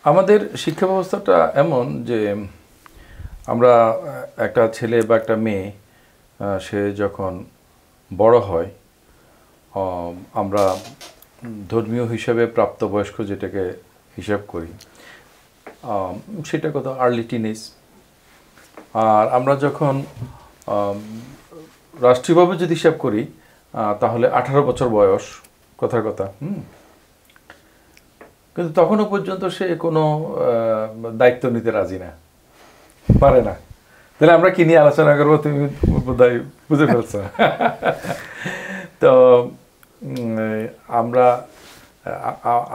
আমাদের শিক্ষা ব্যবস্থাটা এমন যে আমরা একটা ছেলে বা একটা মেয়ে সে যখন বড় হয় আমরা ধর্মীয় হিসাবে প্রাপ্তবয়স্ক যেটাকে হিসাব করি সেটা কত আর্লি টিনেজ। আর আমরা যখন রাষ্ট্রীয়ভাবে যদি হিসাব করি তাহলে 18 বছর বয়স কথার কথা। কিন্তু তখনও পর্যন্ত সে কোনো দায়িত্ব নিতে রাজি না, পারে না। তাহলে আমরা কি নিয়ে আলোচনা করবো তুমি বোধহয় বুঝে ফেলছো। তো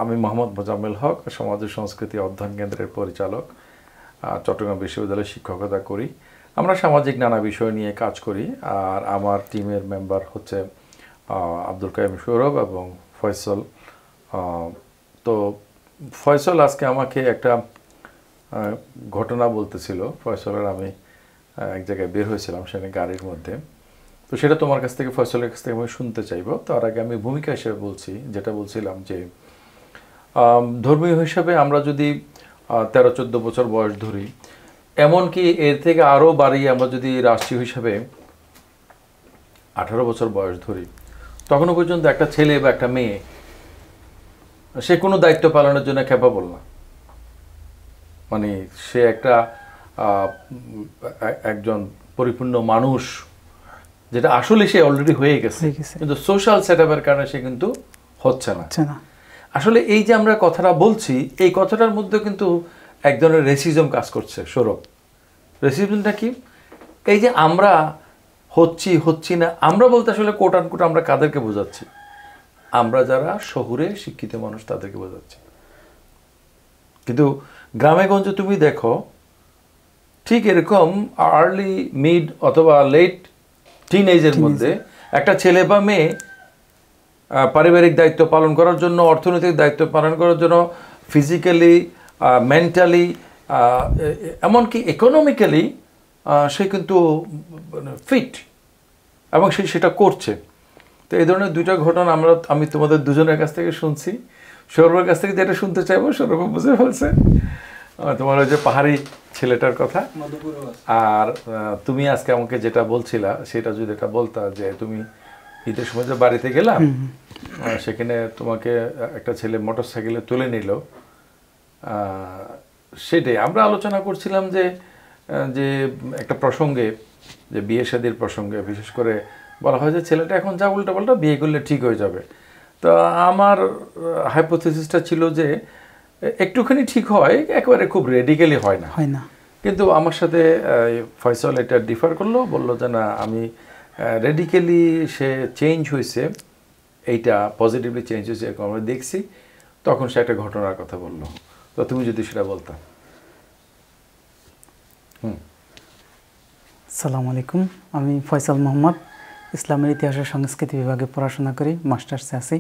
আমি মোহাম্মদ মোজাম্মেল হক, সমাজ ও সংস্কৃতি অধ্যয়ন কেন্দ্রের পরিচালক, চট্টগ্রাম বিশ্ববিদ্যালয়ে শিক্ষকতা করি। আমরা সামাজিক নানা বিষয় নিয়ে কাজ করি। আর আমার টিমের মেম্বার হচ্ছে আব্দুল কাইম সৌরভ এবং ফয়সল। তো ফয়সল আজকে আমাকে একটা ঘটনা বলতেছিল। ফয়সলের আমি এক জায়গায় বের হয়েছিলাম সেখানে গাড়ির মধ্যে, তো সেটা তোমার কাছ থেকে ফয়সলের কাছ থেকে আমি শুনতে চাইবো। তার আগে আমি ভূমিকা হিসেবে বলছি, যেটা বলছিলাম যে ধর্মীয় হিসাবে আমরা যদি 13-14 বছর বয়স ধরি, এমনকি এর থেকে আরও বাড়িয়ে আমরা যদি রাষ্ট্রীয় হিসাবে 18 বছর বয়স ধরি, তখনও পর্যন্ত একটা ছেলে বা একটা মেয়ে সে কোনো দায়িত্ব পালনের জন্য ক্যাপাবল না। মানে সে একজন পরিপূর্ণ মানুষ, যেটা আসলে সে অলরেডি হয়ে গেছে, কিন্তু সোশ্যাল সেটআপের কারণে সে কিন্তু হচ্ছে না। আসলে এই যে আমরা কথাটা বলছি, এই কথাটার মধ্যে কিন্তু এক ধরনের রেসিজম কাজ করছে। সৌরভ, রেসিজমটা কি? এই যে আমরা হচ্ছি না, আমরা বলতে আসলে কোট আনকোট আমরা কাদেরকে বোঝাচ্ছি? আমরা যারা শহুরে শিক্ষিত মানুষ তাদেরকে বোঝাচ্ছি। কিন্তু গ্রামে গঞ্জে তুমি দেখো ঠিক এরকম আর্লি মিড অথবা লেট টিনেজের মধ্যে একটা ছেলে বা মেয়ে পারিবারিক দায়িত্ব পালন করার জন্য, অর্থনৈতিক দায়িত্ব পালন করার জন্য, ফিজিক্যালি, মেন্টালি, এমনকি ইকোনমিক্যালি সে কিন্তু ফিট এবং সে সেটা করছে। তো এই ধরনের দুইটা ঘটনা আমি তোমাদের দুজনের কাছ থেকে শুনছি। সৌরভের কাছ থেকে যেটা শুনতে চাইবো, সৌরভ বুঝে ফেলছে তোমার ওই যে পাহাড়ি ছেলেটার কথা। আর তুমি আজকে আমাকে যেটা বলছিলা সেটা যদি এটা বলতা যে তুমি ঈদের সময় যে বাড়িতে গেলাম, সেখানে তোমাকে একটা ছেলে মোটর সাইকেলে তুলে নিল, সেটাই আমরা আলোচনা করছিলাম যে যে একটা প্রসঙ্গে, যে বিয়ে শাদীর প্রসঙ্গে বিশেষ করে বলা হয় যে ছেলেটা এখন যা উল্টাপাল্টা বিয়ে করলে ঠিক হয়ে যাবে। তো আমার হাইপোথিসিসটা ছিল যে একটুখানি ঠিক হয়, একেবারে খুব রেডিক্যালি হয় না। কিন্তু আমার সাথে ফয়সল এটা ডিফার করলো, বললো যে না, আমি রেডিক্যালি সে চেঞ্জ হয়েছে, এইটা পজিটিভলি চেঞ্জ হয়েছে এরকম আমরা দেখছি। তখন সে একটা ঘটনার কথা বললো। তো তুমি যদি সেটা বলতা। আসসালামু আলাইকুম, আমি ফয়সাল মোহাম্মদ, ইসলামের ইতিহাস ও সংস্কৃতি বিভাগে পড়াশোনা করি, মাস্টার্সে আছি।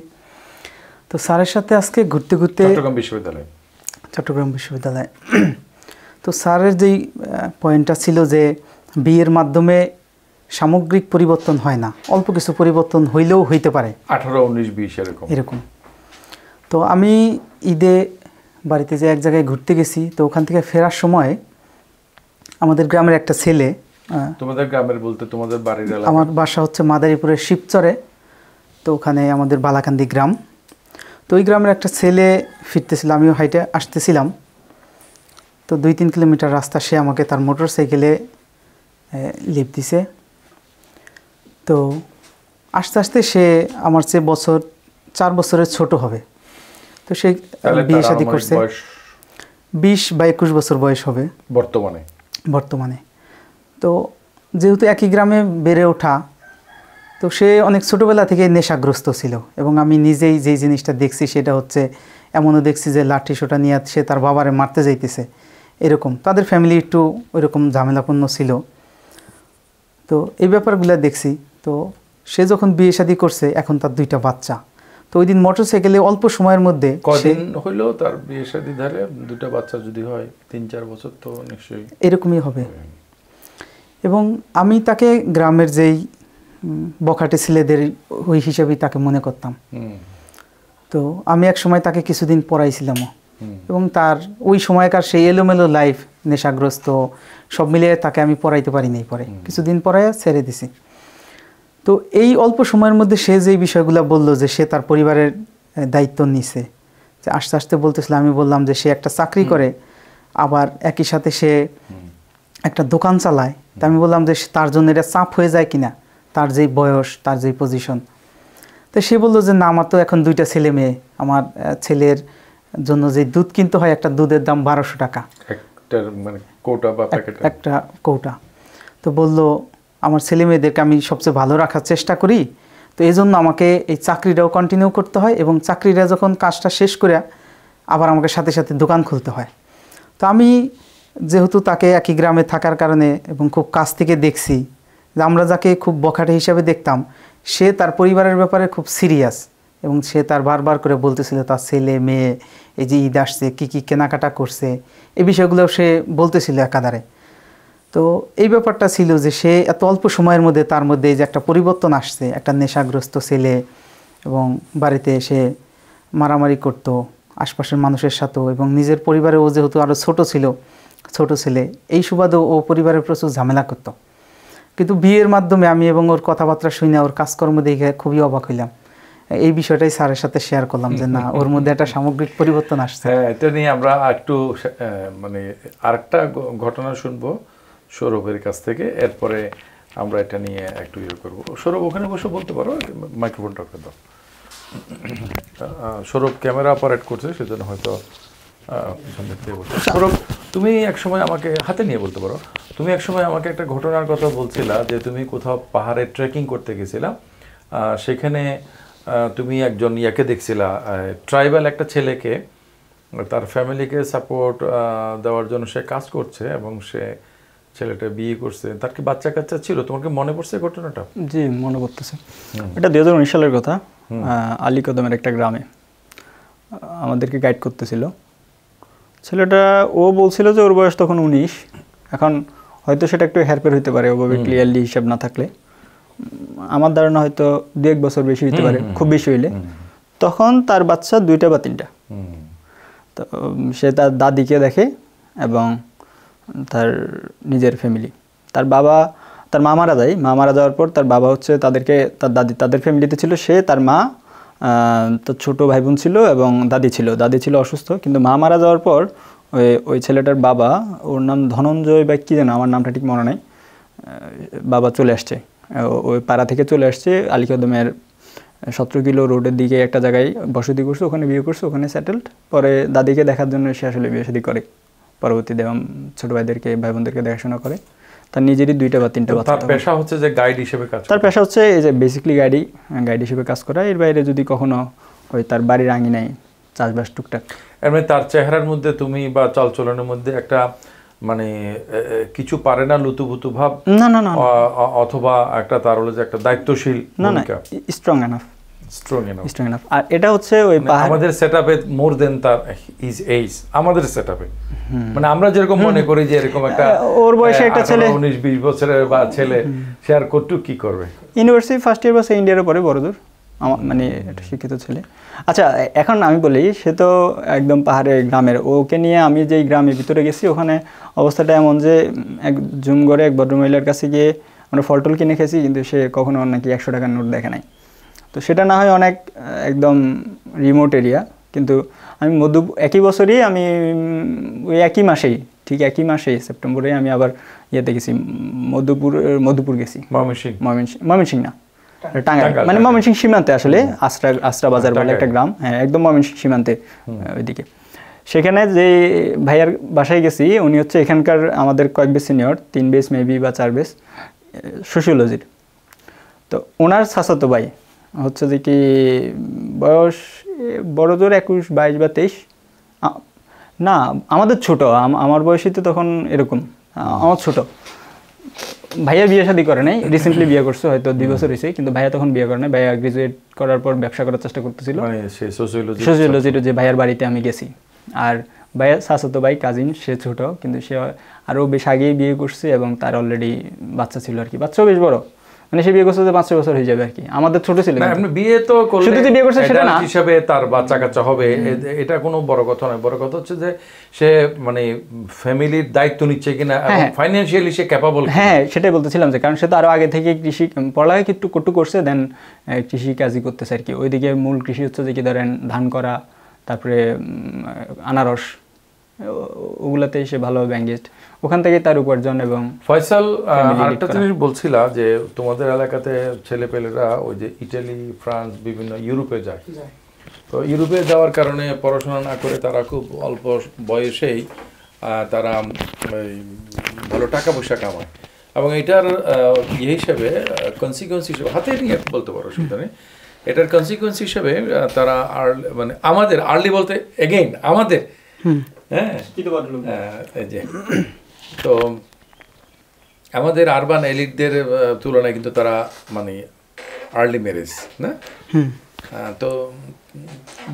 তো স্যারের সাথে আজকে ঘুরতে ঘুরতে চট্টগ্রাম বিশ্ববিদ্যালয় তো স্যারের যেই পয়েন্টটা ছিল যে বিয়ের মাধ্যমে সামগ্রিক পরিবর্তন হয় না, অল্প কিছু পরিবর্তন হইলেও হইতে পারে, 18, 19, 20 এরকম। তো আমি ঈদে বাড়িতে যে এক জায়গায় ঘুরতে গেছি, তো ওখান থেকে ফেরার সময় আমাদের গ্রামের একটা ছেলে, তোমাদের গ্রামের বলতে তোমাদের বাড়ির এলাকা? আমার বাসা হচ্ছে মাদারীপুরের শিবচরে, তো ওখানে আমাদের বালাকান্দি গ্রাম। তো ওই গ্রামের একটা ছেলে ফিরতেছিল, আমিও হাইটে আসতেছিলাম। তো 2-3 কিলোমিটার রাস্তা সে আমাকে তার মোটর সাইকেলে লিফট দিছে। তো আস্তে আস্তে সে আমার চেয়ে 4 বছরের ছোট হবে। তো সে বিয়ে শাদী করছে, 20 বা 21 বছর বয়স হবে বর্তমানে। তো যেহেতু একই গ্রামে বেড়ে ওঠা, তো সে অনেক ছোটোবেলা থেকে নেশাগ্রস্ত ছিল। এবং আমি নিজেই যেই জিনিসটা দেখছি সেটা হচ্ছে, এমনও দেখছি যে লাঠি সোটা নিয়ে সে তার বাবারে মারতে যাইতেছে, এরকম। তাদের ফ্যামিলি একটু ওইরকম ঝামেলাপূর্ণ ছিল। তো এই ব্যাপারগুলো দেখছি। তো সে যখন বিয়ে শাদী করছে, এখন তার 2টা বাচ্চা। তো ওই দিন মোটর সাইকেলে অল্প সময়ের মধ্যে, কদিন হইলো তার বিয়ে শাদী, ধরে 2টা বাচ্চা যদি হয় 3-4 বছর তো নিশ্চয়ই এরকমই হবে। এবং আমি তাকে গ্রামের যেই বখাটে ছেলেদের ওই হিসেবেই তাকে মনে করতাম। তো আমি এক সময় তাকে কিছুদিন পড়াইছিলামও। এবং তার ওই সময়কার সেই এলোমেলো লাইফ, নেশাগ্রস্ত সব মিলিয়ে তাকে আমি পড়াইতে পারিনি। পরে কিছুদিন পরে ছেড়ে দিছি। তো এই অল্প সময়ের মধ্যে সে যেই বিষয়গুলো বললো যে সে তার পরিবারের দায়িত্ব নিছে, যে আস্তে আস্তে বলতেছিল, আমি বললাম যে সে একটা চাকরি করে, আবার একই সাথে সে একটা দোকান চালায়। তা আমি বললাম যে তার জন্য এটা চাপ হয়ে যায় কিনা, তার যেই বয়স, তার যেই পজিশন। তো সে বললো যে না, আমার তো এখন 2টা ছেলে মেয়ে, আমার ছেলের জন্য যে দুধ কিনতে হয়, একটা দুধের দাম 1200 টাকা, একটা কৌটা। তো বললো আমার ছেলে মেয়েদেরকে আমি সবচেয়ে ভালো রাখার চেষ্টা করি, তো এই জন্য আমাকে এই চাকরিটাও কন্টিনিউ করতে হয়, এবং চাকরিটা যখন কাজটা শেষ করে আবার আমাকে সাথে সাথে দোকান খুলতে হয়। তো আমি যেহেতু তাকে একই গ্রামে থাকার কারণে এবং খুব কাছ থেকে দেখছি, যে আমরা যাকে খুব বখাটে হিসাবে দেখতাম, সে তার পরিবারের ব্যাপারে খুব সিরিয়াস, এবং সে তার বারবার করে বলতেছিল তার ছেলে মেয়ে, এই যে ঈদ আসছে কী কী কেনাকাটা করছে, এই বিষয়গুলো সে বলতেছিল একাধারে। তো এই ব্যাপারটা ছিল যে সে এত অল্প সময়ের মধ্যে তার মধ্যে যে একটা পরিবর্তন আসছে, একটা নেশাগ্রস্ত ছেলে, এবং বাড়িতে এসে মারামারি করত আশপাশের মানুষের সাথেও, এবং নিজের পরিবারে ও যেহেতু আরও ছোট ছেলে, এই সুবাদেও ও পরিবারের প্রচুর ঝামেলা করত। কিন্তু বিয়ের মাধ্যমে আমি এবং ওর কথাবার্তা শুনে, ওর কাজকর্ম দেখে খুবই অবাক হইলাম। এই বিষয়টাই স্যারের সাথে শেয়ার করলাম যে না, ওর মধ্যে একটা সামগ্রিক পরিবর্তন আসছে। হ্যাঁ, এটা নিয়ে আমরা একটু মানে আরেকটা ঘটনা শুনবো সৌরভের কাছ থেকে, এরপরে আমরা এটা নিয়ে একটু ইয়ে করবো। সৌরভ ওখানে বসে বলতে পারো, মাইক্রোফোনটা ওকে দাও। সৌরভ ক্যামেরা অপারেট করছে, সেজন্য হয়তো পিছন দিক থেকে বলছে। সৌরভ, তুমি একসময় আমাকে হাতে নিয়ে বলতে পারো, তুমি একসময় আমাকে একটা ঘটনার কথা বলছিলা যে তুমি কোথাও পাহাড়ে ট্রেকিং করতে গেছিলা, সেখানে তুমি একজন ইয়াকে দেখছিলা, ট্রাইবাল একটা ছেলেকে, তার ফ্যামিলিকে সাপোর্ট দেওয়ার জন্য সে কাজ করছে, এবং সে ছেলেটা বিয়ে করছে, তার কি বাচ্চা কাচ্চা ছিল? তোমার কি মনে পড়ছে ঘটনাটা? জি, মনে পড়তেছে। এটা 2019 সালের কথা। আলীকদমের একটা গ্রামে আমাদেরকে গাইড করতেছিল ছেলেটা। ও বলছিল যে ওর বয়স তখন 19। এখন হয়তো সেটা একটু হেরফের হইতে পারে, ওভাবে ক্লিয়ারলি হিসাব না থাকলে। আমার ধারণা হয়তো 2-1 বছর বেশি হইতে পারে, খুব বেশি হইলে। তখন তার বাচ্চা 2টা বা 3টা। তো সে তার দাদিকে দেখে এবং তার নিজের ফ্যামিলি, তার বাবা, তার মা মারা যায়। মা মারা যাওয়ার পর তার বাবা হচ্ছে তাদেরকে, তার দাদি তাদের ফ্যামিলিতে ছিল, সে, তার মা, তার ছোটো ভাই বোন ছিল এবং দাদি ছিল অসুস্থ। কিন্তু মা মারা যাওয়ার পর ওই ছেলেটার বাবা, ওর নাম ধনঞ্জয় বা কী যেন, আমার নামটা ঠিক মনে নাই, বাবা চলে আসছে, ওই পাড়া থেকে চলে আসছে আলীকদমের 17 কিলো রোডের দিকে একটা জায়গায় বসতি করছে, ওখানে বিয়ে করছে, ওখানে সেটেলড। পরে দাদিকে দেখার জন্য সে আসলে বিয়ে শাদী করে, পরবর্তীতে এবং ছোটো ভাইদেরকে, ভাই বোনদেরকে দেখাশোনা করে। তার নিজেরই 2টা বা 3টা বাচ্চা। তার পেশা হচ্ছে যে গাইড হিসেবে কাজ, তার পেশা হচ্ছে এই যে বেসিক্যালি গাইড হিসেবে কাজ করা। এর বাইরে যদি কখনো ওই তার বাড়ির আঙিনায় চাষবাস টুকটাক। এমনি তার চেহারার মধ্যে তুমি বা চালচলনের মধ্যে একটা মানে কিছু পারে না লুতুপুতু ভাব? না না না। অথবা একটা তার হলো যে একটা দায়িত্বশীল ভূমিকা? Strong enough. আর এটা হচ্ছে ওই আমাদের সেটআপে মোর দেন তার হিজ এজ, আমাদের সেটআপে মানে আমরা যেরকম মনে করি যে এরকম একটা ওর বয়সে একটা ছেলে 19-20 বছরের বা ছেলে, সে আর কতটুকু কি করবে? ইউনিভার্সিটি ফার্স্ট ইয়ার বা সেকেন্ড ইয়ারে পড়ে, বড়দূর, মানে একটা শিক্ষিত ছেলে। আচ্ছা, এখন আমি বলি, সে তো একদম পাহাড়ে গ্রামের, ওকে নিয়ে আমি যেই গ্রামের ভিতরে গেছি, ওখানে অবস্থাটা এমন যে এক জুম করে এক ভদ্রমহিলার কাছে গিয়ে আমরা ফলটল কিনে খেয়েছি, কিন্তু সে কখনো নাকি 100 টাকার নোট দেখে নাই। তো সেটা না হয় অনেক একদম রিমোট এরিয়া, কিন্তু আমি একই বছরই আমি ওই ঠিক একই মাসেই সেপ্টেম্বরে আমি আবার ইয়েতে গেছি, মধুপুর গেছি। ময়মনসিংহ না, টাঙ্গাইল, মানে ময়মনসিংহ সীমান্তে আসলে, আস্রা বাজার বলে একটা গ্রাম, হ্যাঁ একদম ময়মনসিংহ সীমান্তে ওইদিকে। সেখানে যে ভাইয়ার বাসায় গেছি, উনি হচ্ছে এখানকার আমাদের কয়েক বেশ সিনিয়র, 3 বেস মেবি বা 4 বেস সোশিওলজির। তো ওনার চাচাতো ভাই হচ্ছে যে কি বয়স বড়জোর 21, 22 বা 23, না আমাদের ছোট, আমার বয়সই তো তখন এরকম, আমার ছোট। ভাইয়া বিয়ে শাদী করে নাই, রিসেন্টলি বিয়ে করছে, হয়তো 2 বছর হয়েছে, কিন্তু ভাইয়া তখন বিয়ে করে নাই। ভাইয়া গ্রাজুয়েট করার পর ব্যবসা করার চেষ্টা করতেছিল, সোশিওলজির যে ভাইয়ার বাড়িতে আমি গেছি। আর ভাইয়া চাচাতো ভাই কাজিন, সে ছোট, কিন্তু সে আরও বেশ আগেই বিয়ে করছে এবং তার অলরেডি বাচ্চা ছিল আর কি, বাচ্চাও বেশ বড়। মানে সে বিয়ে করছে 5-6 বছর হয়ে যাবে আর কি, আমাদের ছোট ছিল। না আপনি বিয়ে তো করলে শুধু বিয়ে করছে সেটা না, হিসাবে তার বাচ্চা কাচ্চা হবে, এটা কোনো বড় কথা নয়। বড় কথা হচ্ছে যে সে মানে ফ্যামিলির দায়িত্ব নিচ্ছে কিনা এবং ফাইনান্সিয়ালি সে ক্যাপাবল। হ্যাঁ সেটাই বলতেছিলাম যে কারণ সে তো আরো আগে থেকে কৃষি পড়ালেখা একটু করছে, দেন কৃষি কাজই করতেছে আর কি। ওইদিকে মূল কৃষি হচ্ছে যে কি ধরেন ধান করা, তারপরে আনারস, ওগুলাতে সে ভালোভাবে এঙ্গেজড, ওখান থেকে তার উপার্জন। এবং ফয়সাল আরেকটা জিনিস বলছিলা যে তোমাদের এলাকাতে ছেলেপেলেরা ওই যে ইটালি, ফ্রান্স, বিভিন্ন ইউরোপে যায়, তো ইউরোপে যাওয়ার কারণে পড়াশোনা না করে তারা খুব অল্প বয়সেই তারা ভালো টাকা পয়সা কামায়, এবং এটার ইয়ে হিসেবে কনসিকুয়েন্স হিসেবে হাতে নিয়ে বলতে পারো সুতরাং এটার কনসিকুয়েন্স হিসেবে তারা মানে আমাদের আর্লি বলতে এগেইন আমাদের হ্যাঁ এই যে তো আমাদের আরবান এলিটদের তুলনায় কিন্তু তারা মানে আর্লি ম্যারেজ না, তো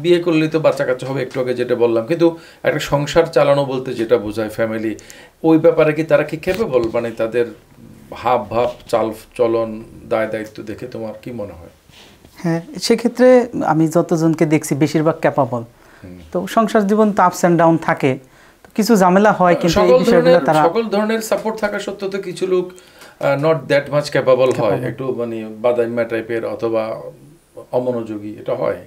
বিয়ে করলে তো বাচ্চা কাচ্চা হবে একটু আগে যেটা বললাম, কিন্তু একটা সংসার চালানো বলতে যেটা বোঝায় ফ্যামিলি, ওই ব্যাপারে কি তারা কি ক্যাপেবল? মানে তাদের হাব ভাব চাল চলন দায় দায়িত্ব দেখে তোমার কি মনে হয়? হ্যাঁ সেক্ষেত্রে আমি যতজনকে দেখছি বেশিরভাগ ক্যাপাবল। তো সংসার জীবন তো আপস অ্যান্ড ডাউন থাকে, তো কিছু ঝামেলা হয়, কিন্তু এই বিষয়গুলো তারা সকল ধরনের সাপোর্ট থাকা সত্ত্বেও তো কিছু লোক নট দ্যাট মাচ ক্যাপাবল হয়, একটু মানে বাদাইমা টাইপের অথবা অমনোযোগী, এটা হয়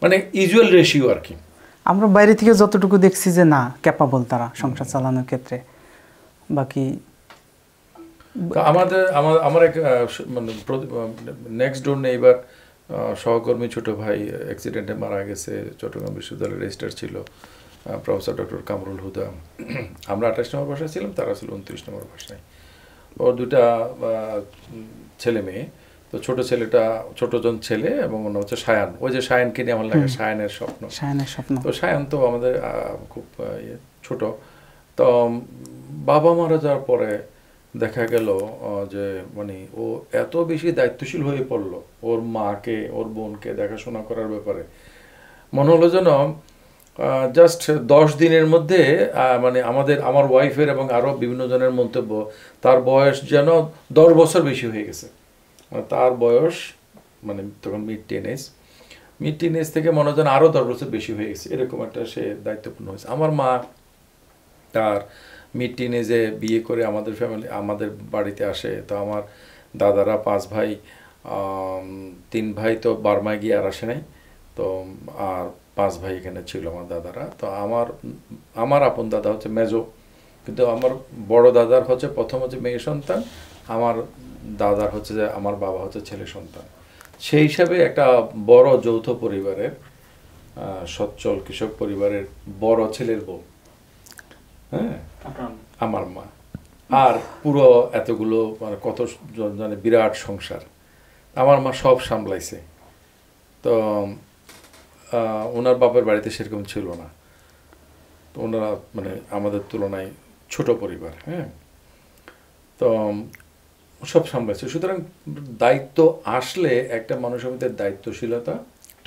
মানে ইউজুয়াল রেশিও আর কি। আমরা বাইরে থেকে যতটুকু দেখছি যে না ক্যাপাবল তারা সংসার চালানোর ক্ষেত্রে। বাকি আমার এক মানে নেক্সট ডোর নেইবার সহকর্মী ছোট ভাই অ্যাক্সিডেন্টে মারা গেছে, চট্টগ্রাম বিশ্ববিদ্যালয়ের রেজিস্ট্রার ছিল প্রফেসর ডক্টর কামরুল হুদা। আমরা 28 নম্বর বাসায় ছিলাম, তারা ছিল 29 নম্বর বাসায়। ওর দুটা ছেলে মেয়ে, তো ছোট ছেলেটা ছোটজন ছেলে এবং অন্য হচ্ছে সায়ান। ওই যে সায়ানকে নিয়ে আমার লাগে সায়ানের স্বপ্ন, তো সায়ান তো আমাদের খুব ছোট। তো বাবা মারা যাওয়ার পরে দেখা গেল যে মানে ও এত বেশি দায়িত্বশীল হয়ে পড়লো ওর মাকে ওর বোনকে দেখাশোনা করার ব্যাপারে। মনে হলো যেন জাস্ট 10 দিনের মধ্যে মানে আমার ওয়াইফের এবং আরও বিভিন্ন জনের মন্তব্য তার বয়স যেন 10 বছর বেশি হয়ে গেছে। তার বয়স মানে তখন মিড টিনেজ থেকে মনে হয় যেন আরও 10 বছর বেশি হয়ে গেছে, এরকম একটা সে দায়িত্বপূর্ণ হয়েছে। আমার মা তার মিড টিনেজে বিয়ে করে আমাদের বাড়িতে আসে। তো আমার দাদারা 5 ভাই, 3 ভাই তো বার্মায় গিয়ে আর আসে নাই, তো আর 5 ভাই এখানে ছিল আমার দাদারা। তো আমার আপন দাদা হচ্ছে মেজো, কিন্তু আমার বড় দাদার হচ্ছে প্রথম হচ্ছে মেয়ে সন্তান, আমার দাদার হচ্ছে যে আমার বাবা হচ্ছে ছেলে সন্তান। সেই হিসাবে একটা বড় যৌথ পরিবারের সচ্ছল কৃষক পরিবারের বড় ছেলের বউ, হ্যাঁ আমার মা, আর পুরো এতগুলো মানে কত মানে বিরাট সংসার আমার মা সব সামলাইছে। তো ওনার বাপের বাড়িতে সেরকম ছিল না, তো ওনারা মানে আমাদের তুলনায় ছোট পরিবার, হ্যাঁ, তো সব সামলাইছে। সুতরাং দায়িত্ব আসলে একটা মানুষের মধ্যে দায়িত্বশীলতা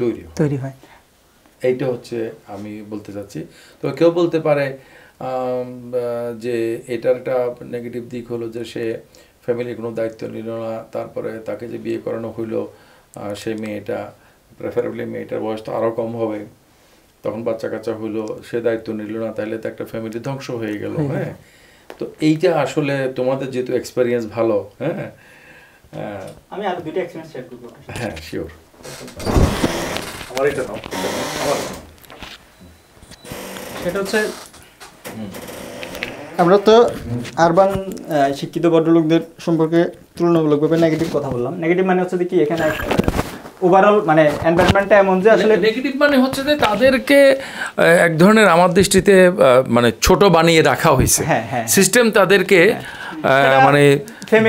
তৈরি হয়, এইটা হচ্ছে আমি বলতে চাচ্ছি। তো কেউ বলতে পারে যে এটার একটা নেগেটিভ দিক হলো যে সে ফ্যামিলির কোনো দায়িত্ব নিল না, তারপরে তাকে যে বিয়ে করানো হইলো সেই মেয়েটা প্রেফারেবলি মেয়েটার বয়স তো আরও কম হবে, তখন বাচ্চা কাচ্চা হইলো, সে দায়িত্ব নিল না, তাহলে তো একটা ফ্যামিলি ধ্বংস হয়ে গেল। হ্যাঁ, তো এইটা আসলে তোমাদের যেহেতু এক্সপেরিয়েন্স ভালো, হ্যাঁ আমি আরো দুটো এক্সপেরিয়েন্স শেয়ার করব। হ্যাঁ শিওর। আমার এটা নাও, সেটা হচ্ছে আমরা তো আরবান শিক্ষিত ভদ্রলোকদের সম্পর্কে তুলনামূলকভাবে নেগেটিভ কথা বললাম। নেগেটিভ মানে হচ্ছে কি এখানে ওভারঅল মানে এনভায়রনমেন্টটা এমন যে আসলে নেগেটিভ মানে হচ্ছে যে তাদেরকে এক ধরনের আমার দৃষ্টিতে মানে ছোট বানিয়ে রাখা হয়েছে, সিস্টেম তাদেরকে মানে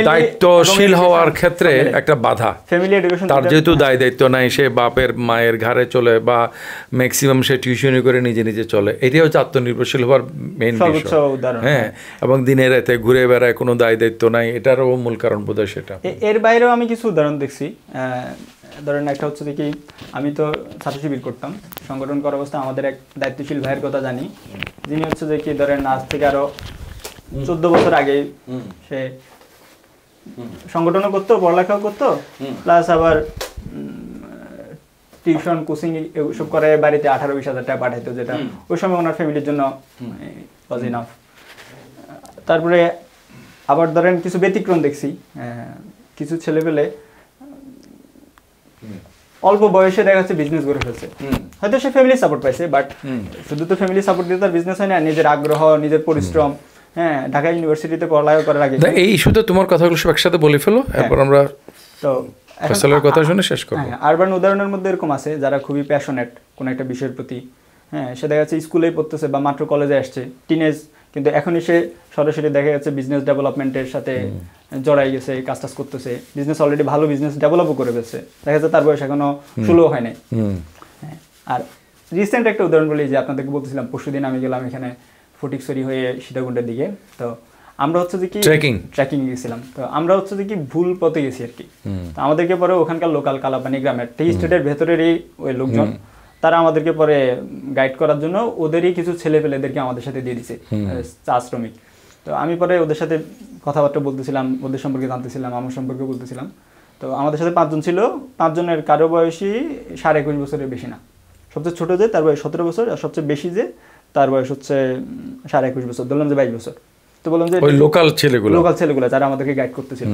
দায়িত্বশীল হওয়ার ক্ষেত্রে একটা বাধা। ফ্যামিলি এডুকেশন তার যেহেতু দায়িত্ব নাই, সে বাপের মায়ের ঘাড়ে চলে বা ম্যাক্সিমাম সে টিউশনি করে নিজে চলে, এটাই হচ্ছে আত্মনির্ভরশীল হওয়ার মেইন বিষয়। হ্যাঁ, এবং দিনে রাতে ঘুরে বেড়ায়, কোনো দায়িত্ব নাই, এটারও মূল কারণ বোধহয় সেটা। এর বাইরেও আমি কিছু উদাহরণ দেখছি। ধরেন একটা হচ্ছে কি, আমি তো ছাত্র শিবির করতাম, সংগঠন করার অবস্থা আমাদের এক দায়িত্বশীল ভাইয়ের কথা জানি, যিনি হচ্ছে যে কি ধরেন আজ থেকে আরো 14 বছর আগে সে সংগঠনও করতো, পড়ালেখাও করতো, প্লাস আবার টিউশন কোচিং এসব করে বাড়িতে 18-20 হাজার টাকা পাঠাইতো, যেটা ওই সময় ওনার ফ্যামিলির জন্য ওয়াজ ইনাফ। তারপরে আবার ধরেন কিছু ব্যতিক্রম দেখছি, কিছু ছেলেপেলে অল্প বয়সে দেখা যাচ্ছে বিজনেস করে ফেলছে, হয়তো সে ফ্যামিলি সাপোর্ট পাইছে, বাট শুধু তো ফ্যামিলি সাপোর্ট দিয়ে তার বিজনেস হয় না, নিজের আগ্রহ, নিজের পরিশ্রম, হ্যাঁ, ঢাকা ইউনিভার্সিটিতে পড়ালেখা করার আগে এই ইস্যুতে তোমার কথাগুলো সব একসাথে বলে ফেলো, এরপর আমরা তো ফয়সালের কথা শুনে শেষ করব। আরবান উদাহরণের মধ্যে এরকম আছে যারা খুবই প্যাশনেট কোনো একটা বিষয়ের প্রতি, হ্যাঁ, সে দেখা যাচ্ছে স্কুলেই পড়তেছে বা মাত্র কলেজে আসছে, টিনেজ, কিন্তু এখনই সে সরাসরি দেখা যাচ্ছে বিজনেস ডেভেলপমেন্টের সাথে জড়াই গেছে, কাজ টাজ করতেছে, বিজনেস অলরেডি ভালো বিজনেস ডেভেলপও করে ফেলছে, দেখা যাচ্ছে তার বয়স এখনো 16 হয় নাই। আর রিসেন্ট একটা উদাহরণ বলি, যে আপনাদেরকে বলতেছিলাম পরশুদিন আমি গেলাম এখানে ফটিকছড়ি হয়ে সীতাকুণ্ডের দিকে, তো আমরা হচ্ছে যে কি ট্রেকিং গেছিলাম, তো আমরা হচ্ছে যে কি ভুল পথে গেছি আর কি। তো আমাদেরকে পরে ওখানকার লোকাল কালাপানি গ্রামের টি স্টেটের ভেতরেরই ওই লোকজন, তারা আমাদেরকে পরে গাইড করার জন্য ওদেরই কিছু ছেলে পেলেদেরকে আমাদের সাথে দিয়ে দিছে, চা শ্রমিক। তো আমি পরে ওদের সাথে কথাবার্তা বলতেছিলাম, ওদের সম্পর্কে জানতেছিলাম, আমার সম্পর্কে বলতেছিলাম। তো আমাদের সাথে 5 জন ছিল, 5 জনের কারো বয়সই 21.5 বছরের বেশি না, সবচেয়ে ছোট যে তার বয়স 17 বছর, আর সবচেয়ে বেশি যে তার বয়স হচ্ছে 21.5 বছর, বললাম যে 22 বছর। তো বললাম যে ওই লোকাল ছেলেগুলো যারা আমাদেরকে গাইড করতেছিল,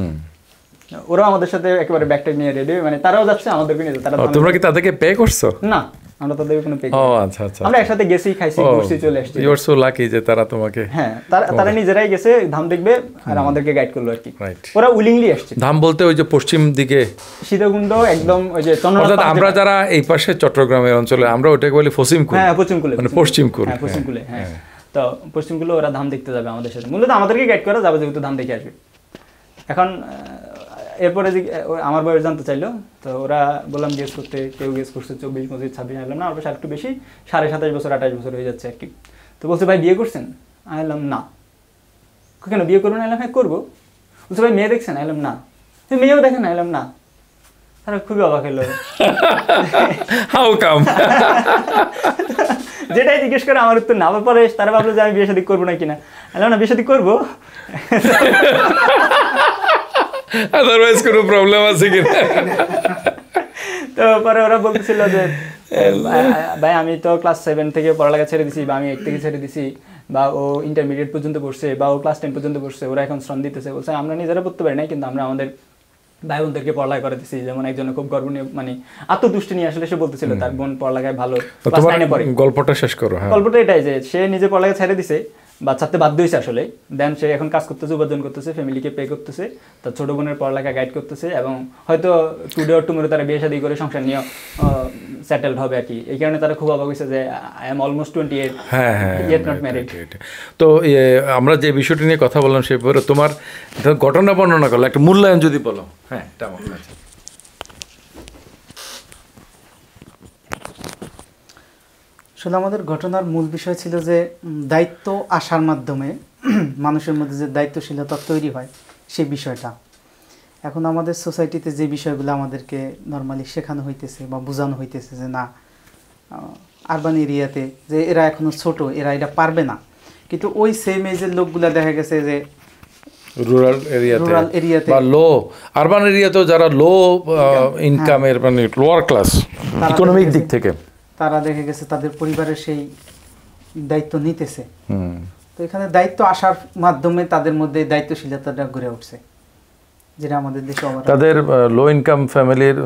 ওরাও আমাদের সাথে একেবারে ব্যাকট্যাগ নিয়ে রেডি, মানে তারাও যাচ্ছে আমাদেরকে নিয়ে। তোমরা কি তাদেরকে পে করছো? না, আমরা তাদেরকে কোনো পে করিনি। ও আচ্ছা আচ্ছা, আমরা একসাথে গেছি, খাইছি, ঘুরছি, চলে আসছি। ইউ আর সো লাকি যে তারা তোমাকে, হ্যাঁ, তারা নিজেরাই গেছে ধাম দেখবে আর আমাদেরকে গাইড করলো আর কি। ওরা উইলিংলি আসছে। ধাম বলতে ওই যে পশ্চিম দিকে সীতাকুণ্ড, একদম ওই যে চন্দ্রনাথ। আমরা যারা এই পাশে চট্টগ্রামের অঞ্চলে, আমরা ওটাকে বলি পশ্চিমকুল। হ্যাঁ, পশ্চিমকুলে, মানে পশ্চিমকুল, হ্যাঁ, পশ্চিমকুলে, হ্যাঁ। তো পশ্চিমকুলে ওরা ধাম দেখতে যাবে আমাদের সাথে, মূলত আমাদেরকে গাইড করা যাবে, যেহেতু ধাম দেখে আসবে। এখন এরপরে যে আমার বয়স জানতে চাইলো, তো ওরা বললাম গেস করতে, কেউ গেস করছে 24, 25, 26, আনলাম না, অল্প একটু বেশি, 27.5 বছর, 28 বছর হয়ে যাচ্ছে আর কি। তো বলছে ভাই বিয়ে করছেন? আইলাম না। কেন বিয়ে করবেন? আইলাম হ্যাঁ করবো। বলছে ভাই মেয়ে দেখছেন? আইলাম না। মেয়েও দেখেন? আইলাম না। তারা খুবই অবাক হলো, হাউ কাম, যেটাই জিজ্ঞেস করে আমার উত্তর না। আবার পরে তারা ভাবলো যে আমি বিয়ে শাদী করবো না কিনা। আইলাম না, বিয়ে শাদী করবো, আদারওয়াইজ কোনো প্রবলেম আছে কিনা। তো পরে ওরা বলতেছিল যে ভাই আমি তো ক্লাস 7 থেকে পড়ালেখা ছেড়ে দিছি, বা আমি 8 থেকে ছেড়ে দিছি, বা ও ইন্টারমিডিয়েট পর্যন্ত পড়ছে, বা ও ক্লাস 10 পর্যন্ত পড়ছে, ওরা এখন শ্রম দিতেছে। বলছে আমরা নিজেরা পড়তে পারি নাই, কিন্তু আমরা আমাদের ভাই বোনদেরকে পড়ালেখা করাতেছি। যেমন একজনে খুব গর্ব নিয়ে, মানে আত্মতুষ্টি নিয়ে আসলে সে বলতেছিল তার বোন পড়ালেখায় ভালো, ক্লাস 9 এ পড়ে। গল্পটা শেষ করো। গল্পটা এটাই যে সে নিজে পড়ালেখা ছেড়ে দিছে, বাচ্চাতে বাধ্য হয়েছে আসলে, দেন সে এখন কাজ করতেছে, উপার্জন করতেছে, ফ্যামিলিকে পে করতেছে, তার ছোট বোনের পড়ালেখা গাইড করতেছে, এবং হয়তো টুডে অর টুমরো তারা বিয়ে শাদী করে সংসার নিয়ে সেটেলড হবে আর কি। এই কারণে তারা খুব অবাক হয়েছে যে I am almost 28, yet not married। তো আমরা যে বিষয়টি নিয়ে কথা বললাম, সে পরে তোমার ঘটনা বর্ণনা করলো, একটা মূল্যায়ন যদি বলো। হ্যাঁ, এটা আমার কাছে আসলে আমাদের ঘটনার মূল বিষয় ছিল যে দায়িত্ব আসার মাধ্যমে মানুষের মধ্যে যে দায়িত্বশীলতা তৈরি হয়, সেই বিষয়টা। এখন আমাদের সোসাইটিতে যে বিষয়গুলো আমাদেরকে নর্মালি শেখানো হইতেছে বা বোঝানো হইতেছে যে না, আরবান এরিয়াতে যে এরা এখনো ছোট, এরা এটা পারবে না, কিন্তু ওই সেম এজের লোকগুলা দেখা গেছে যে রুরাল এরিয়াতে বা লো আরবান এরিয়াতেও যারা লো ইনকামের, মানে লোয়ার ক্লাস ইকোনমিক দিক থেকে, তারা দেখে গেছে তাদের পরিবারের সেই দায়িত্ব নিতেছে। তো এখানে দায়িত্ব আসার মাধ্যমে তাদের মধ্যে দায়িত্বশীলতাটা গড়ে উঠছে, যেটা আমাদের দেশে তাদের লো ইনকাম ফ্যামিলির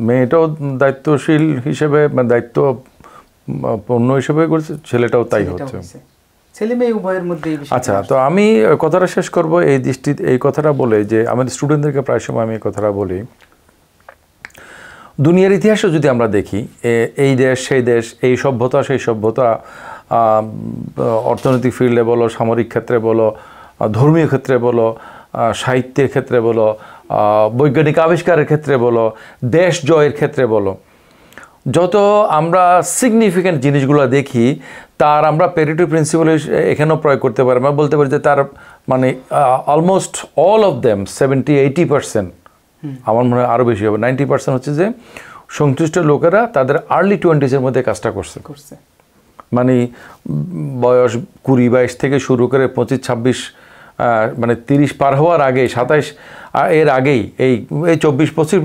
মেয়েটাও দায়িত্বশীল হিসেবে, দায়িত্ব পূর্ণ হিসেবে করছে, ছেলেটাও তাই হচ্ছে, ছেলে মেয়ে উভয়ের মধ্যে। আচ্ছা, তো আমি কথাটা শেষ করব এই দৃষ্টিতে, এই কথাটা বলে যে আমাদের স্টুডেন্টদেরকে প্রায় সময় আমি এই কথাটা বলি, দুনিয়ার ইতিহাসও যদি আমরা দেখি, এই দেশ সেই দেশ, এই সভ্যতা সেই সভ্যতা, অর্থনৈতিক ফিল্ডে বলো, সামরিক ক্ষেত্রে বলো, ধর্মীয় ক্ষেত্রে বলো, সাহিত্যের ক্ষেত্রে বলো, বৈজ্ঞানিক আবিষ্কারের ক্ষেত্রে বলো, দেশ জয়ের ক্ষেত্রে বলো, যত আমরা সিগনিফিক্যান্ট জিনিসগুলো দেখি, তার আমরা পেরিটো প্রিন্সিপাল এখানেও প্রয়োগ করতে পারি। আমরা বলতে পারি যে তার মানে অলমোস্ট অল অফ দেম 70-80%, আমার মনে হয় আরও বেশি হবে, 90% হচ্ছে যে সংশ্লিষ্ট লোকেরা তাদের আর্লি 20s মধ্যে কাজটা করছে। মানে বয়স 20-22 থেকে শুরু করে 25-26 মানে 30 পার হওয়ার আগে 27 এর আগেই এই 24-25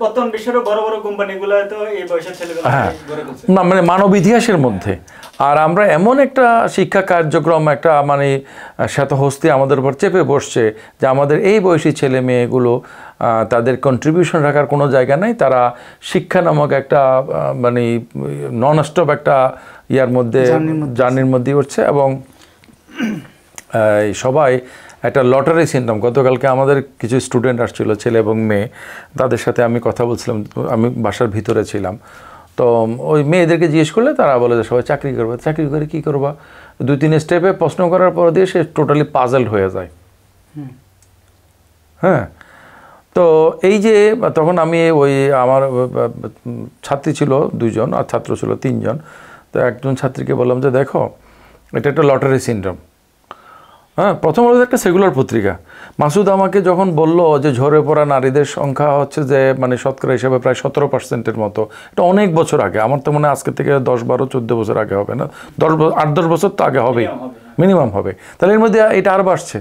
বর্তমান বিশ্বের বড় বড় কোম্পানিগুলো তো এই বয়সের ছেলেগুলো গড়ে তুলছে না মানে মানব ইতিহাসের মধ্যে। আর আমরা এমন একটা শিক্ষা কার্যক্রম একটা মানে শ্বেতহস্তি আমাদের উপর চেপে বসছে যে আমাদের এই বয়সী ছেলে মেয়েগুলো তাদের কন্ট্রিবিউশন রাখার কোনো জায়গা নেই, তারা শিক্ষা নামক একটা মানে নন স্টপ একটা ইয়ার মধ্যে জার্নির মধ্যে উঠছে এবং সবাই একটা লটারি সিনড্রোম। গতকালকে আমাদের কিছু স্টুডেন্ট আসছিল ছেলে এবং মেয়ে, তাদের সাথে আমি কথা বলছিলাম, আমি বাসার ভিতরে ছিলাম, তো ওই মেয়েদেরকে জিজ্ঞেস করলে তারা বলে যে সবাই চাকরি করবে। চাকরি করে কী করবা? 2-3 স্টেপে প্রশ্ন করার পর দিয়ে সে টোটালি পাজলড হয়ে যায়। হ্যাঁ, তো এই যে তখন আমি ওই আমার ছাত্রী ছিল 2 জন আর ছাত্র ছিল 3 জন, তো একজন ছাত্রীকে বললাম যে দেখো এটা একটা লটারি সিনড্রোম। হ্যাঁ, প্রথম হলো একটা সেকুলার পত্রিকা। মাসুদ আমাকে যখন বলল যে ঝরে পড়া নারীদের সংখ্যা হচ্ছে যে মানে শতকরা হিসাবে প্রায় 17%-এর মতো, এটা অনেক বছর আগে, আমার তো মনে হয় আজকে থেকে 10-12-14 বছর আগে হবে না, 8-10 বছর তো আগে হবেই, মিনিমাম হবে, তাহলে এর মধ্যে এটা আর বাড়ছে।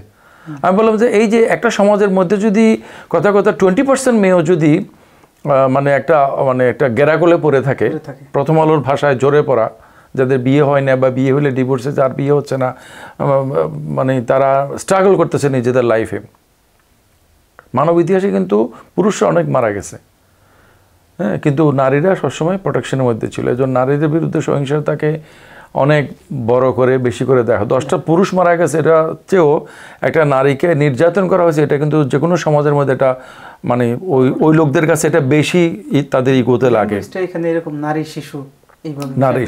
আমি বললাম যে এই যে একটা সমাজের মধ্যে যদি কথা 20% মেয়েও যদি মানে একটা গেরাকলে পড়ে থাকে, প্রথম আলোর ভাষায় ঝরে পড়া, যাদের বিয়ে হয় না বা বিয়ে হলে ডিভোর্সে যার বিয়ে হচ্ছে না, মানে তারা স্ট্রাগল করতেছে নিজেদের লাইফে। মানব ইতিহাসে কিন্তু পুরুষরা অনেক মারা গেছে, হ্যাঁ, কিন্তু নারীরা সবসময় প্রোটেকশনের মধ্যে ছিল। এই জন্য নারীদের বিরুদ্ধে সহিংসতাকে অনেক বড় করে বেশি করে দেখা। 10টা পুরুষ মারা গেছে এটা চেয়েও একটা নারীকে নির্যাতন করা হয়েছে, এটা কিন্তু যে কোনো সমাজের মধ্যে এটা মানে ওই লোকদের কাছে এটা বেশি তাদের ইগোতে লাগে। এখানে এরকম নারী শিশু নারী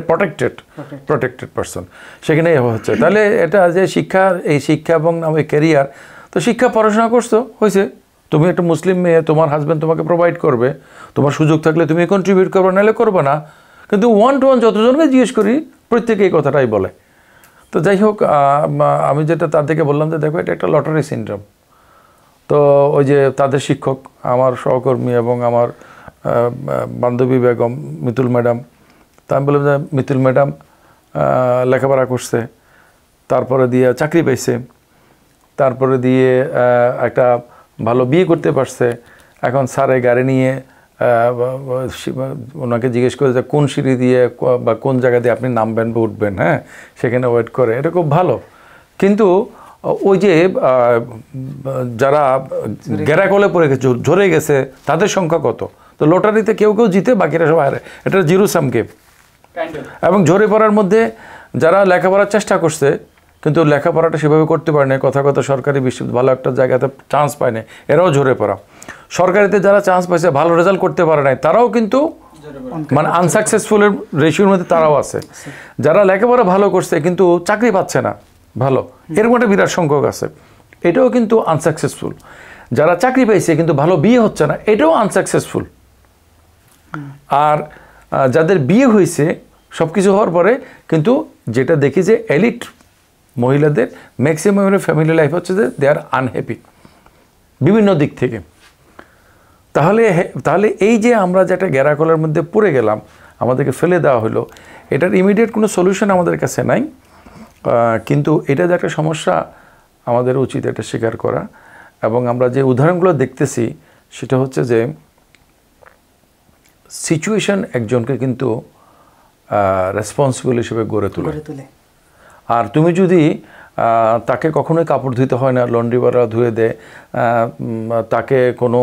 প্রোটেক্টেড পারসন সেখানে হচ্ছে। তাহলে এটা যে শিক্ষা, এই শিক্ষা এবং আমার ক্যারিয়ার, তো শিক্ষা পড়াশোনা করছো হয়েছে, তুমি একটা মুসলিম মেয়ে, তোমার হাজব্যান্ড তোমাকে প্রোভাইড করবে, তোমার সুযোগ থাকলে তুমি কন্ট্রিবিউট করবে, নাহলে করবে না। কিন্তু 1-to-1 যতজনকে জিজ্ঞেস করি প্রত্যেকে এই কথাটাই বলে। তো যাই হোক, আমি যেটা তাদেরকে বললাম যে দেখো এটা একটা লটারি সিনড্রোম। তো ওই যে তাদের শিক্ষক, আমার সহকর্মী এবং আমার বান্ধবী বেগম মিতুল ম্যাডাম, তা আমি বললাম যে মিতুল ম্যাডাম লেখাপড়া করছে, তারপরে দিয়ে চাকরি পাইছে, তারপরে দিয়ে একটা ভালো বিয়ে করতে পারছে, এখন স্যারে গাড়ি নিয়ে ওনাকে জিজ্ঞেস করে যে কোন সিঁড়ি দিয়ে বা কোন জায়গা দিয়ে আপনি নামবেন বা উঠবেন, হ্যাঁ, সেখানে ওয়েট করে, এটা খুব ভালো। কিন্তু ওই যে যারা গেরাকলে পড়ে গেছে, ঝরে গেছে, তাদের সংখ্যা কত? তো লটারিতে কেউ কেউ জিতে, বাকিরা সব হারে, এটা জিরো সাম গেম। এবং ঝরে পড়ার মধ্যে যারা লেখাপড়ার চেষ্টা করছে কিন্তু লেখাপড়াটা সেভাবে করতে পারে না, কথা সরকারি বিশ্ববিদ্যালয় ভালো একটা জায়গাতে চান্স পায় না, এরাও ঝরে পড়া। সরকারিতে যারা চান্স পাইছে, ভালো রেজাল্ট করতে পারে নাই, তারাও কিন্তু মানে আনসাকসেসফুলের রেশিওর মধ্যে তারাও আছে। যারা লেখাপড়া ভালো করছে কিন্তু চাকরি পাচ্ছে না ভালো, এরকম একটা বিরাট সংখ্যক আছে, এটাও কিন্তু আনসাকসেসফুল। যারা চাকরি পাইছে কিন্তু ভালো বিয়ে হচ্ছে না, এটাও আনসাকসেসফুল। আর যাদের বিয়ে হয়েছে সব কিছু হওয়ার পরে, কিন্তু যেটা দেখি যে এলিট মহিলাদের ম্যাক্সিমামের ফ্যামিলি লাইফ হচ্ছে যে দে আর আনহ্যাপি বিভিন্ন দিক থেকে। তাহলে এই যে আমরা যেটা গেরাকলের মধ্যে পড়ে গেলাম, আমাদেরকে ফেলে দেওয়া হলো, এটার ইমিডিয়েট কোনো সলিউশন আমাদের কাছে নাই। কিন্তু এটা যে একটা সমস্যা, আমাদের উচিত এটা স্বীকার করা। এবং আমরা যে উদাহরণগুলো দেখতেছি সেটা হচ্ছে যে সিচুয়েশন একজনকে কিন্তু রেসপন্সিবল হিসেবে গড়ে তোলে। আর তুমি যদি তাকে কখনোই কাপড় ধুতে হয় না, লন্ড্রিওয়ালা ধুয়ে দেয়, তাকে কোনো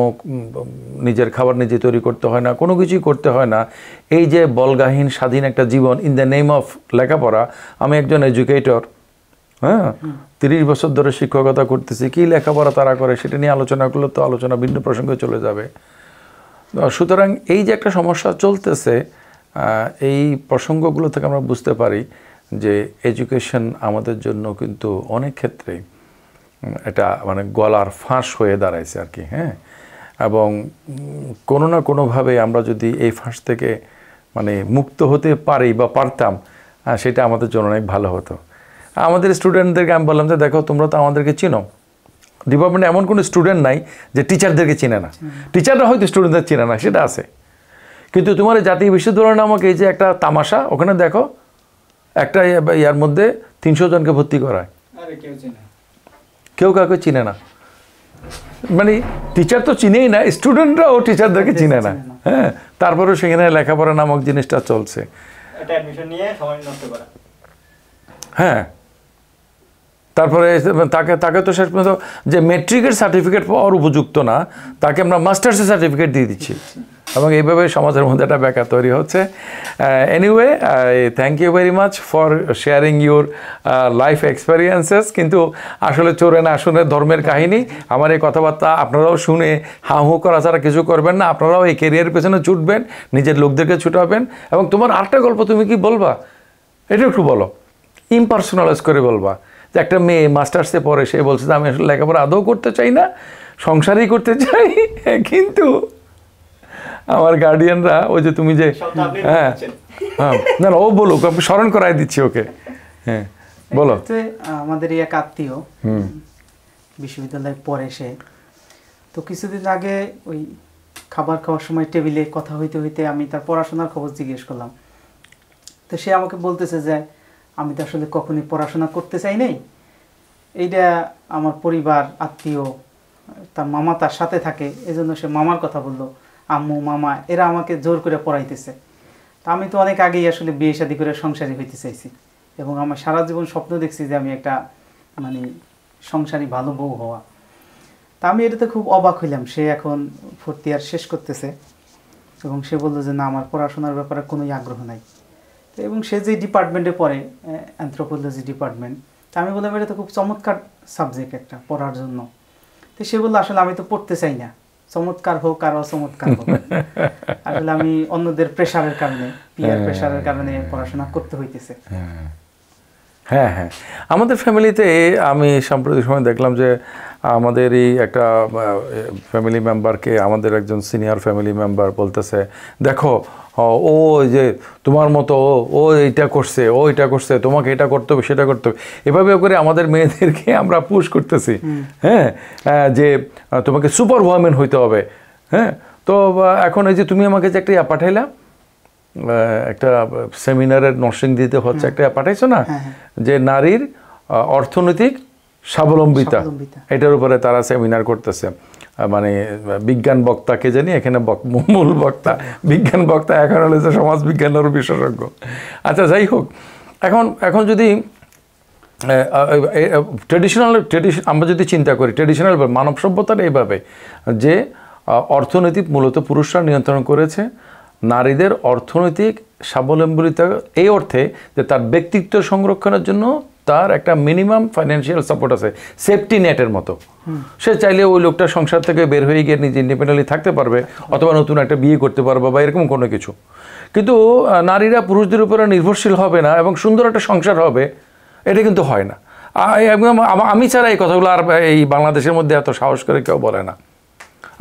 নিজের খাবার নিজে তৈরি করতে হয় না, কোনো কিছুই করতে হয় না, এই যে বলগাহীন স্বাধীন একটা জীবন ইন দ্য নেম অফ লেখাপড়া। আমি একজন এডুকেটর, হ্যাঁ, 30 বছর ধরে শিক্ষকতা করতেছি, কী লেখাপড়া তারা করে সেটা নিয়ে আলোচনা করলে তো আলোচনা ভিন্ন প্রসঙ্গে চলে যাবে। সুতরাং এই যে একটা সমস্যা চলতেছে, এই প্রসঙ্গগুলো থেকে আমরা বুঝতে পারি যে এডুকেশন আমাদের জন্য কিন্তু অনেক ক্ষেত্রে এটা মানে গলার ফাঁস হয়ে দাঁড়াইছে আর কি, হ্যাঁ। এবং কোনো না কোনোভাবে আমরা যদি এই ফাঁস থেকে মানে মুক্ত হতে পারি বা পারতাম, সেটা আমাদের জন্য অনেক ভালো হতো। আমাদের স্টুডেন্টদেরকে আমি বললাম যে দেখো তোমরা তো আমাদেরকে চিনো, ডিপার্টমেন্টে এমন কোনো স্টুডেন্ট নাই যে টিচারদেরকে চিনে না, টিচাররা হয়তো স্টুডেন্টদের চিনে না, সেটা আছে। কিন্তু তোমার জাতীয় বিশ্ববিদ্যালয় নামক এই যে একটা তামাশা, ওখানে দেখো একটা ইয়ার মধ্যে 300 জনকে ভর্তি করায়, কেউ কাউকে চিনে না, মানে টিচার তো চিনেই না, স্টুডেন্টরাও টিচারদেরকে চিনে না। হ্যাঁ, তারপরেও সেখানে লেখাপড়া নামক জিনিসটা চলছে। হ্যাঁ, তারপরে তাকে তো শেষ পর্যন্ত যে মেট্রিকের সার্টিফিকেট পাওয়ার উপযুক্ত না, তাকে আমরা মাস্টার্সের সার্টিফিকেট দিয়ে দিচ্ছি, এবং এইভাবে সমাজের মধ্যে একটা বেকার তৈরি হচ্ছে। Anyway, thank you very much for sharing your life experiences. কিন্তু আসলে চোরে না শুনে ধর্মের কাহিনী। আমার এই কথাবার্তা আপনারাও শুনে হাঁ হু করা ছাড়া কিছু করবেন না, আপনারাও এই কেরিয়ারের পেছনে ছুটবেন, নিজের লোকদেরকে ছুটাবেন। এবং তোমার আরেকটা গল্প তুমি কি বলবা, এটা একটু বলো, ইমপার্সোনালাইজ করে বলবা, যে একটা মেয়ে মাস্টার্সে পড়ে, সে বলছে যে আমি আসলে লেখাপড়া আদৌ করতে চাই না, সংসারই করতে চাই, কিন্তু আমার গার্ডিয়ানরা ওই যে তুমি যে হ্যাঁ হ্যাঁ না ও বলুক, আমি স্মরণ করাই দিচ্ছি ওকে। হ্যাঁ বলো। আমাদের এক আত্মীয় বিশ্ববিদ্যালয়ে পড়ে, সে তো কিছুদিন আগে ওই খাবার খাওয়ার সময় টেবিলে কথা হইতে হইতে আমি তার পড়াশোনার খবর জিজ্ঞেস করলাম। তো সে আমাকে বলতেছে যে আমি তো আসলে কখনই পড়াশোনা করতে চাই নাই, এইটা আমার পরিবার আত্মীয় তার মামা তার সাথে থাকে, এজন্য সে মামার কথা বললো, আম্মু মামা এরা আমাকে জোর করে পড়াইতেছে। তা আমি তো অনেক আগেই আসলে বিয়ে শাদী করে সংসারী হইতে চাইছি, এবং আমার সারা জীবন স্বপ্ন দেখছি যে আমি একটা মানে সংসারী ভালো বউ হওয়া। তা আমি এটাতে খুব অবাক হইলাম। সে এখন 4th ইয়ার শেষ করতেছে, এবং সে বললো যে না, আমার পড়াশোনার ব্যাপারে কোনোই আগ্রহ নাই। তো এবং সে যে ডিপার্টমেন্টে পড়ে, অ্যানথ্রোপোলজি ডিপার্টমেন্ট, তা আমি বললাম এটা তো খুব চমৎকার সাবজেক্ট একটা পড়ার জন্য। তো সে বললো আসলে আমি তো পড়তে চাই না, চমৎকার হোক আর অচমৎকার হোক, আসলে আমি অন্যদের প্রেশারের কারণে, পিয়ার প্রেশারের কারণে পড়াশোনা করতে হইতেছে। হ্যাঁ হ্যাঁ, আমাদের ফ্যামিলিতে আমি সাম্প্রতিক সময় দেখলাম যে আমাদেরই একটা ফ্যামিলি মেম্বারকে আমাদের একজন সিনিয়র ফ্যামিলি মেম্বার বলতেছে, দেখো ও যে তোমার মতো ও এইটা করছে, ও এটা করছে, তোমাকে এটা করতে হবে, সেটা করতে হবে। এভাবে করে আমাদের মেয়েদেরকে আমরা পুশ করতেছি, হ্যাঁ, যে তোমাকে সুপার ওয়ামেন হইতে হবে। হ্যাঁ, তো এখন এই যে তুমি আমাকে যে একটা পাঠাইলা, একটা সেমিনারের নরসিং দিতে হচ্ছে, একটা পাঠাইছো না, যে নারীর অর্থনৈতিক স্বাবলম্বিতা, এটার উপরে তারা সেমিনার করতেছে। মানে বিজ্ঞান বক্তাকে জানি, এখানে মূল বক্তা বিজ্ঞান বক্তা, এখন হলে যে সমাজ বিজ্ঞানের বিশেষজ্ঞ। আচ্ছা, যাই হোক, এখন যদি ট্রেডিশনাল আমরা যদি চিন্তা করি, ট্রেডিশনাল মানব সভ্যতার এইভাবে যে অর্থনৈতিক মূলত পুরুষরা নিয়ন্ত্রণ করেছে, নারীদের অর্থনৈতিক স্বাবলম্বিতা এই অর্থে যে তার ব্যক্তিত্ব সংরক্ষণের জন্য তার একটা মিনিমাম ফাইন্যান্সিয়াল সাপোর্ট আছে, সেফটি নেটের মতো। সে চাইলে ওই লোকটা সংসার থেকে বের হয়ে গিয়ে নিজে ইন্ডিপেন্ডেন্টলি থাকতে পারবে, অথবা নতুন একটা বিয়ে করতে পারবে, বা এরকম কোনো কিছু। কিন্তু নারীরা পুরুষদের উপরে নির্ভরশীল হবে না এবং সুন্দর একটা সংসার হবে, এটা কিন্তু হয় না। একদম আমি ছাড়া এই কথাগুলো আর এই বাংলাদেশের মধ্যে এত সাহস করে কেউ বলে না।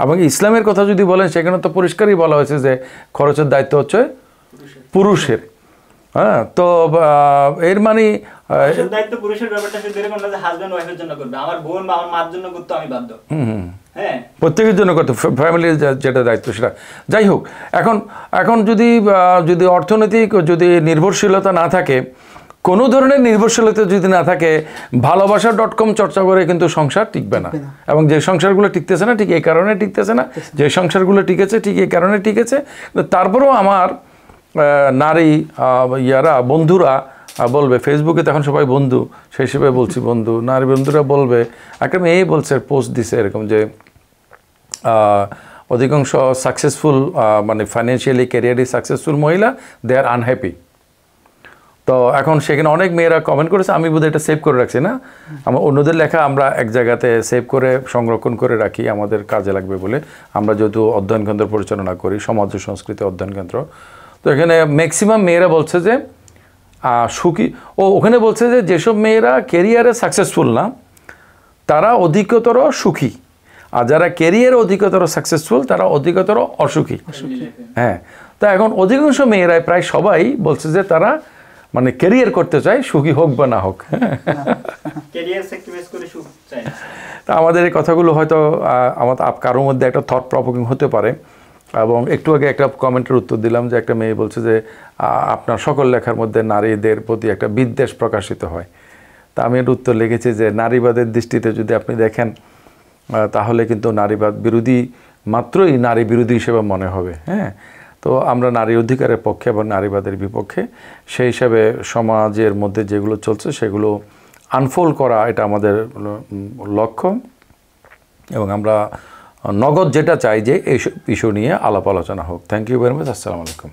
এবং ইসলামের কথা যদি বলেন, সেখানে তো পরিষ্কারই বলা হয়েছে যে খরচের দায়িত্ব হচ্ছে পুরুষের। হ্যাঁ, তো এর মানে দায়িত্ব পুরুষের ব্যাপারটা শুধু এরকম না যে হাজবেন্ড ওয়াইফের জন্য করবে, আমার বোন বা আমার মার জন্য করতে আমি বাধ্য। হ্যাঁ, প্রত্যেকের জন্য করতে, ফ্যামিলির যেটা দায়িত্ব সেটা। যাই হোক, এখন যদি অর্থনৈতিক যদি নির্ভরশীলতা না থাকে, কোনো ধরনের নির্ভরশীলতা যদি না থাকে, ভালোবাসা.com চর্চা করে কিন্তু সংসার টিকবে না। এবং যে সংসারগুলো টিকতেছে না, ঠিক এই কারণে টিকতেছে না। যে সংসারগুলো টিকেছে, ঠিক এই কারণে টিকেছে। তারপরেও আমার নারী বন্ধুরা বলবে, ফেসবুকে তখন সবাই বন্ধু, সেই হিসেবে বলছি বন্ধু, নারী বন্ধুরা বলবে, একটা মেয়ে বলছে, পোস্ট দিছে এরকম যে অধিকাংশ সাকসেসফুল মানে ফাইন্যান্সিয়ালি ক্যারিয়ারে সাকসেসফুল মহিলা, দে আর আনহ্যাপি। তো এখন সেখানে অনেক মেয়েরা কমেন্ট করেছে, আমি বোধহয় এটা সেভ করে রাখছি না, আমার অন্যদের লেখা আমরা এক জায়গাতে সেভ করে সংরক্ষণ করে রাখি, আমাদের কাজে লাগবে বলে। আমরা যেহেতু অধ্যয়ন কেন্দ্র পরিচালনা করি, সমাজ ও সংস্কৃতি অধ্যয়ন কেন্দ্র, তো এখানে ম্যাক্সিমাম মেয়েরা বলছে যে সুখী, ওখানে বলছে যে যেসব মেয়েরা ক্যারিয়ারে সাকসেসফুল না, তারা অধিকতর সুখী, আর যারা ক্যারিয়ারে অধিকতর সাকসেসফুল তারা অধিকতর অসুখী। হ্যাঁ, তা এখন অধিকাংশ মেয়েরাই, প্রায় সবাই বলছে যে তারা মানে ক্যারিয়ার করতে চায়, সুখী হোক বা না হোক। তা আমাদের এই কথাগুলো হয়তো কারোর মধ্যে একটা থট প্রভোকিং হতে পারে। এবং একটু আগে একটা কমেন্টের উত্তর দিলাম যে একটা মেয়ে বলছে যে আপনার সকল লেখার মধ্যে নারীদের প্রতি একটা বিদ্বেষ প্রকাশিত হয়। তা আমি এর উত্তর লিখেছি যে নারীবাদের দৃষ্টিতে যদি আপনি দেখেন তাহলে কিন্তু নারীবাদ বিরোধী মাত্রই নারী বিরোধী হিসেবে মনে হবে। হ্যাঁ, তো আমরা নারী অধিকারের পক্ষে এবং নারীবাদের বিপক্ষে, সেই হিসাবে সমাজের মধ্যে যেগুলো চলছে সেগুলো আনফোল্ড করা এটা আমাদের লক্ষ্য, এবং আমরা নগদ যেটা চাই যে এই ইস্যু নিয়ে আলাপ আলোচনা হোক। Thank you very much. আসসালামু আলাইকুম।